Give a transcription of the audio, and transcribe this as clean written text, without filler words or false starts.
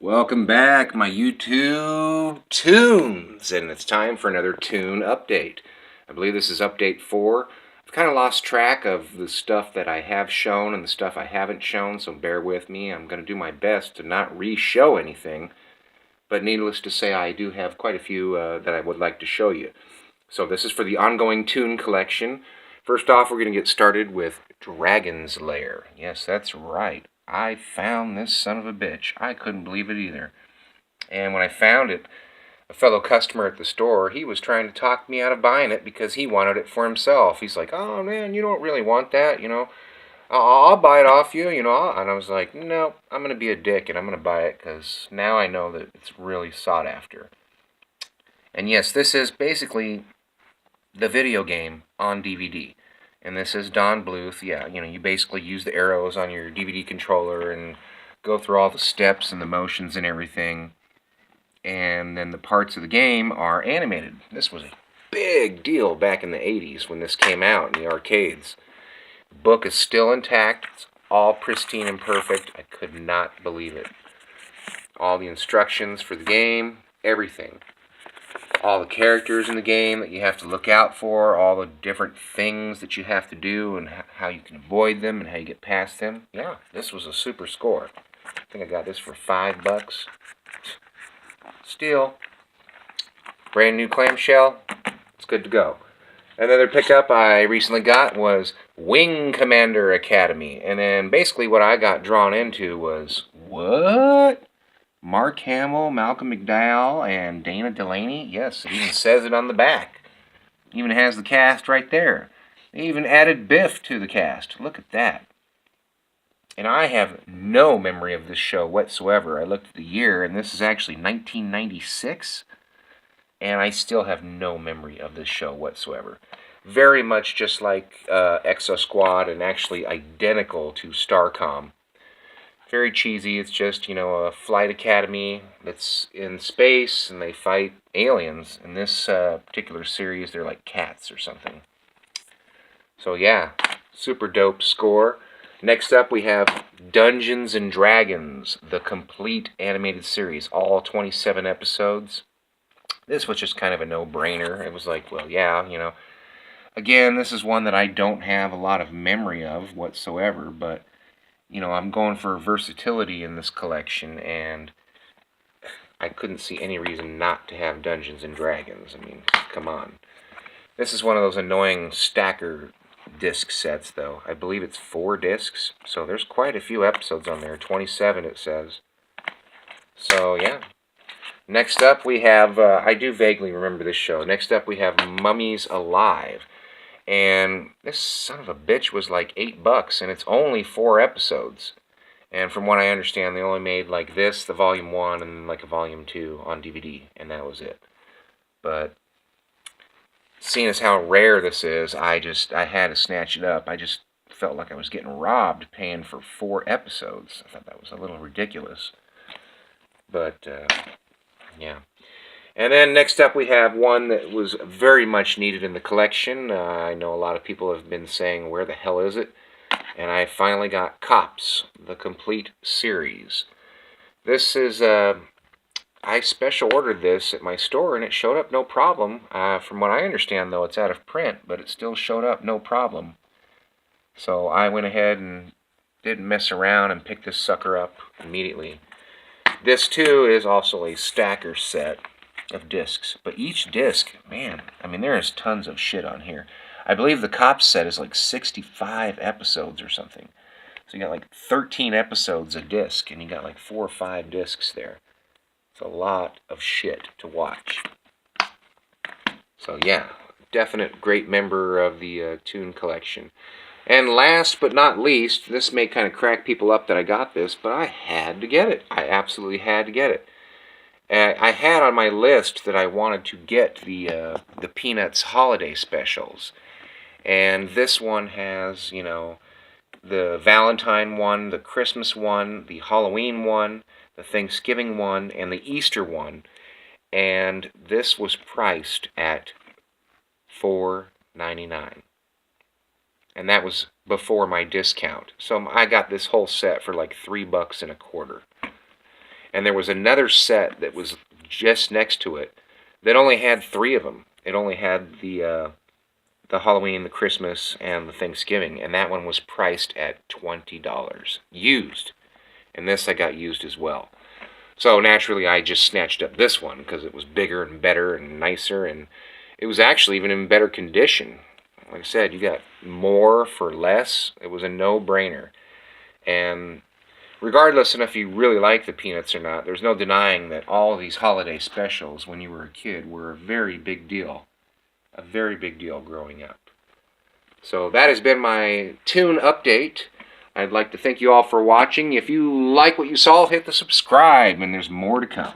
Welcome back, my YouTube tunes, and it's time for another tune update. I believe this is update 4. I've kind of lost track of the stuff that I have shown and the stuff I haven't shown, so bear with me. I'm going to do my best to not re-show anything, but needless to say, I do have quite a few that I would like to show you. So this is for the ongoing tune collection. First off, we're going to get started with Dragon's Lair. Yes, that's right. I found this son of a bitch. I couldn't believe it either. And when I found it, a fellow customer at the store, he was trying to talk me out of buying it because he wanted it for himself. He's like, "Oh man, you don't really want that, I'll buy it off you, And I was like, "No, I'm going to be a dick and I'm going to buy it because now I know that it's really sought after." And yes, this is basically the video game on DVD. And this is Don Bluth. Yeah, you basically use the arrows on your DVD controller and go through all the steps and the motions and everything. And then the parts of the game are animated. This was a big deal back in the 80s when this came out in the arcades. The book is still intact. It's all pristine and perfect. I could not believe it. All the instructions for the game, everything. All the characters in the game that you have to look out for, all the different things that you have to do and how you can avoid them and how you get past them. Yeah, this was a super score. I think I got this for $5. Still, brand new clamshell. It's good to go. Another pickup I recently got was Wing Commander Academy. And then basically what I got drawn into was, what? Mark Hamill, Malcolm McDowell, and Dana Delaney? Yes, it even says it on the back. It even has the cast right there. They even added Biff to the cast. Look at that. And I have no memory of this show whatsoever. I looked at the year, and this is actually 1996. And I still have no memory of this show whatsoever. Very much just like Exo Squad and actually identical to Starcom. Very cheesy. It's just, a flight academy that's in space and they fight aliens. In this particular series, they're like cats or something. So yeah, super dope score. Next up, we have Dungeons and Dragons, the complete animated series, all 27 episodes. This was just kind of a no-brainer. It was like, well, yeah. Again, this is one that I don't have a lot of memory of whatsoever, but I'm going for versatility in this collection, and I couldn't see any reason not to have Dungeons and Dragons. I mean, come on. This is one of those annoying stacker disc sets, though. I believe it's 4 discs, so there's quite a few episodes on there. 27, it says. So, yeah. Next up, we have, I do vaguely remember this show. Next up, we have Mummies Alive. And this son of a bitch was like $8, and it's only 4 episodes. And from what I understand, they only made like this, the volume 1, and like a volume 2 on DVD, and that was it. But seeing as how rare this is, I had to snatch it up. I just felt like I was getting robbed paying for 4 episodes. I thought that was a little ridiculous. But, yeah. And then next up we have one that was very much needed in the collection. I know a lot of people have been saying, where the hell is it? And I finally got Cops, the complete series. This is, I special ordered this at my store and it showed up no problem. From what I understand though, it's out of print, but it still showed up no problem. So I went ahead and didn't mess around and picked this sucker up immediately. This too is also a stacker set of discs, but each disc, man, I mean, there is tons of shit on here. I believe the Cops set is like 65 episodes or something. So you got like 13 episodes a disc, and you got like 4 or 5 discs there. It's a lot of shit to watch. So yeah, definite great member of the Toon collection. And last but not least, this may kind of crack people up that I got this, but I had to get it. I absolutely had to get it. I had on my list that I wanted to get the Peanuts holiday specials. And this one has, the Valentine one, the Christmas one, the Halloween one, the Thanksgiving one, and the Easter one. And this was priced at $4.99. And that was before my discount. So I got this whole set for like $3.25. And there was another set that was just next to it that only had 3 of them. It only had the Halloween, the Christmas, and the Thanksgiving, and that one was priced at $20 used. And this I got used as well. So naturally I just snatched up this one because it was bigger and better and nicer, and it was actually even in better condition. Like I said, you got more for less. It was a no-brainer. And regardless of if you really like the Peanuts or not, there's no denying that all these holiday specials when you were a kid were a very big deal. A very big deal growing up. So that has been my Toon update. I'd like to thank you all for watching. If you like what you saw, hit the subscribe, and there's more to come.